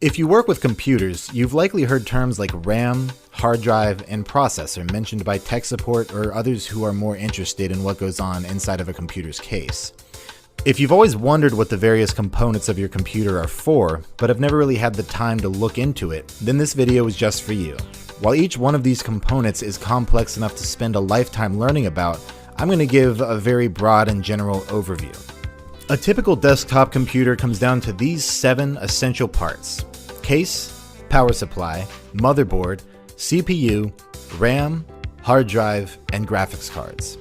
If you work with computers, you've likely heard terms like RAM, hard drive, and processor mentioned by tech support or others who are more interested in what goes on inside of a computer's case. If you've always wondered what the various components of your computer are for, but have never really had the time to look into it, then this video is just for you. While each one of these components is complex enough to spend a lifetime learning about, I'm going to give a very broad and general overview. A typical desktop computer comes down to these 7 essential parts: case, power supply, motherboard, CPU, RAM, hard drive, and graphics cards.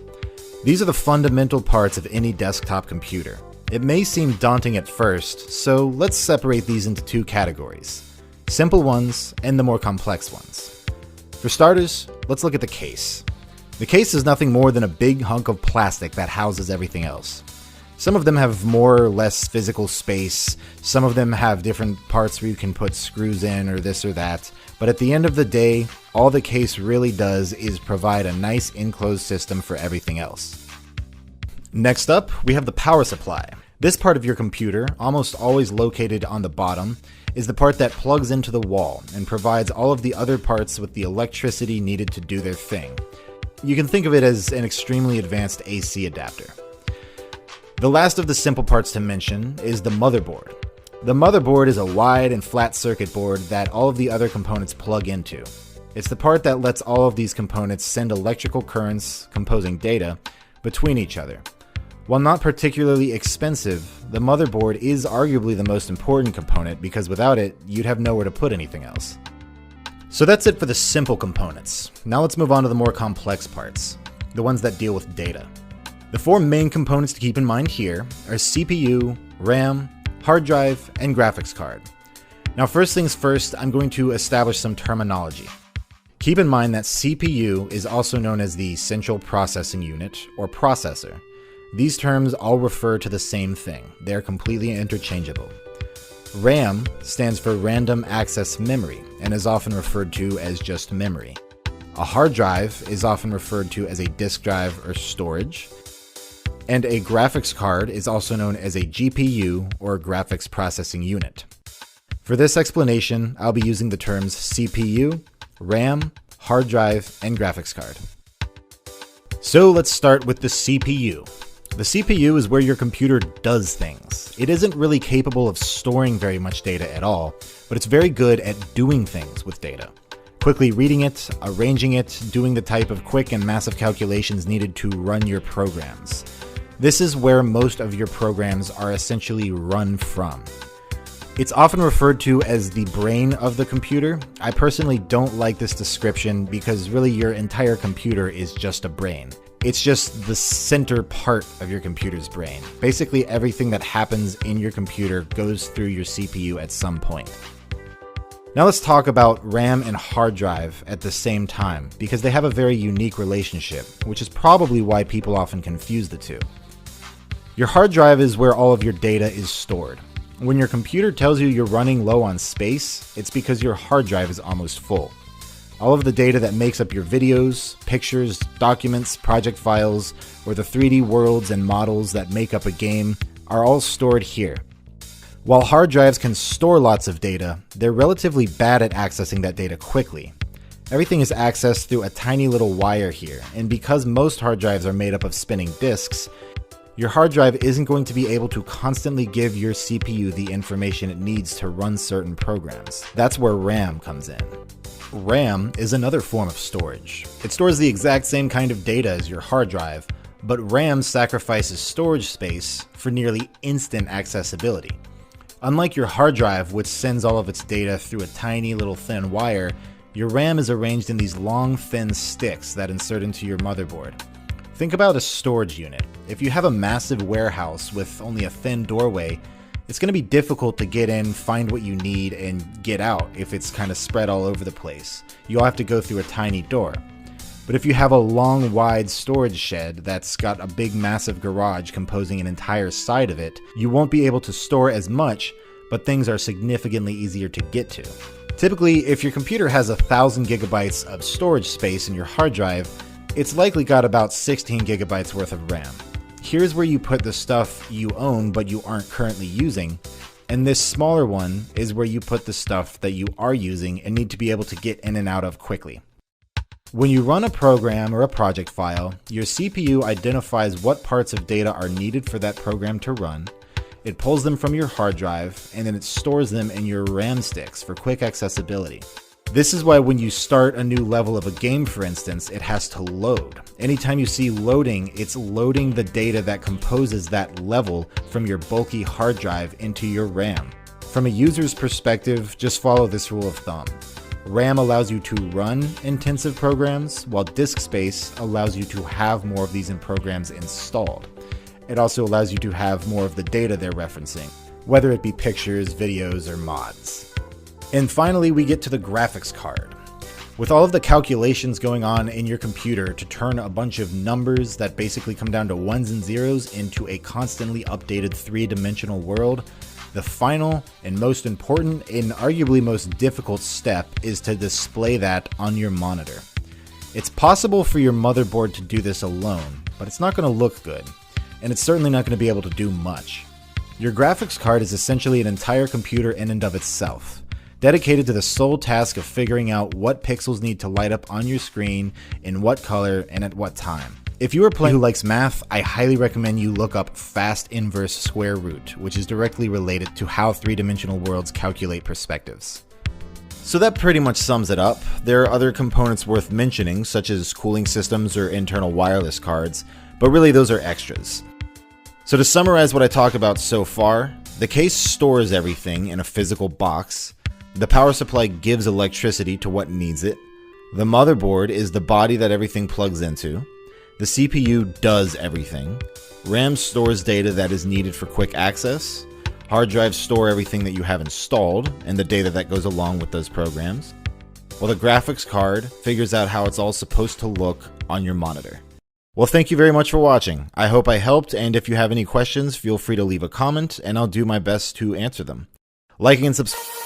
These are the fundamental parts of any desktop computer. It may seem daunting at first, so let's separate these into 2 categories: simple ones and the more complex ones. For starters, let's look at the case. The case is nothing more than a big hunk of plastic that houses everything else. Some of them have more or less physical space, some of them have different parts where you can put screws in or this or that, but at the end of the day, all the case really does is provide a nice enclosed system for everything else. Next up, we have the power supply. This part of your computer, almost always located on the bottom, is the part that plugs into the wall and provides all of the other parts with the electricity needed to do their thing. You can think of it as an extremely advanced AC adapter. The last of the simple parts to mention is the motherboard. The motherboard is a wide and flat circuit board that all of the other components plug into. It's the part that lets all of these components send electrical currents, composing data, between each other. While not particularly expensive, the motherboard is arguably the most important component because without it, you'd have nowhere to put anything else. So that's it for the simple components. Now let's move on to the more complex parts, the ones that deal with data. The 4 main components to keep in mind here are CPU, RAM, hard drive, and graphics card. Now first things first, I'm going to establish some terminology. Keep in mind that CPU is also known as the Central Processing Unit, or processor. These terms all refer to the same thing. They're completely interchangeable. RAM stands for Random Access Memory and is often referred to as just memory. A hard drive is often referred to as a disk drive or storage. And a graphics card is also known as a GPU or graphics processing unit. For this explanation, I'll be using the terms CPU, RAM, hard drive, and graphics card. So let's start with the CPU. The CPU is where your computer does things. It isn't really capable of storing very much data at all, but it's very good at doing things with data. Quickly reading it, arranging it, doing the type of quick and massive calculations needed to run your programs. This is where most of your programs are essentially run from. It's often referred to as the brain of the computer. I personally don't like this description because really your entire computer is just a brain. It's just the center part of your computer's brain. Basically everything that happens in your computer goes through your CPU at some point. Now let's talk about RAM and hard drive at the same time because they have a very unique relationship, which is probably why people often confuse the two. Your hard drive is where all of your data is stored. When your computer tells you you're running low on space, it's because your hard drive is almost full. All of the data that makes up your videos, pictures, documents, project files, or the 3D worlds and models that make up a game are all stored here. While hard drives can store lots of data, they're relatively bad at accessing that data quickly. Everything is accessed through a tiny little wire here, and because most hard drives are made up of spinning disks, your hard drive isn't going to be able to constantly give your CPU the information it needs to run certain programs. That's where RAM comes in. RAM is another form of storage. It stores the exact same kind of data as your hard drive, but RAM sacrifices storage space for nearly instant accessibility. Unlike your hard drive, which sends all of its data through a tiny little thin wire, your RAM is arranged in these long, thin sticks that insert into your motherboard. Think about a storage unit. If you have a massive warehouse with only a thin doorway, it's going to be difficult to get in, find what you need, and get out if it's kind of spread all over the place. You'll have to go through a tiny door. But if you have a long, wide storage shed that's got a big, massive garage composing an entire side of it, you won't be able to store as much, but things are significantly easier to get to. Typically, if your computer has 1,000 gigabytes of storage space in your hard drive, it's likely got about 16 gigabytes worth of RAM. Here's where you put the stuff you own but you aren't currently using, And this smaller one is where you put the stuff that you are using and need to be able to get in and out of quickly. When you run a program or a project file, your CPU identifies what parts of data are needed for that program to run. It pulls them from your hard drive, and then it stores them in your RAM sticks for quick accessibility. This is why when you start a new level of a game, for instance, it has to load. Anytime you see loading, it's loading the data that composes that level from your bulky hard drive into your RAM. From a user's perspective, just follow this rule of thumb. RAM allows you to run intensive programs, while disk space allows you to have more of these programs installed. It also allows you to have more of the data they're referencing, whether it be pictures, videos, or mods. And finally, we get to the graphics card. With all of the calculations going on in your computer to turn a bunch of numbers that basically come down to ones and zeros into a constantly updated three-dimensional world, the final and most important and arguably most difficult step is to display that on your monitor. It's possible for your motherboard to do this alone, but it's not going to look good, and it's certainly not going to be able to do much. Your graphics card is essentially an entire computer in and of itself, dedicated to the sole task of figuring out what pixels need to light up on your screen, in what color, and at what time. If you are playing who likes math, I highly recommend you look up fast inverse square root, which is directly related to how three-dimensional worlds calculate perspectives. So that pretty much sums it up. There are other components worth mentioning, such as cooling systems or internal wireless cards, but really those are extras. So to summarize what I talked about so far, the case stores everything in a physical box. The power supply gives electricity to what needs it. The motherboard is the body that everything plugs into. The CPU does everything. RAM stores data that is needed for quick access. Hard drives store everything that you have installed and the data that goes along with those programs. While the graphics card figures out how it's all supposed to look on your monitor. Well, thank you very much for watching. I hope I helped, and if you have any questions, feel free to leave a comment and I'll do my best to answer them. Liking and subscribing.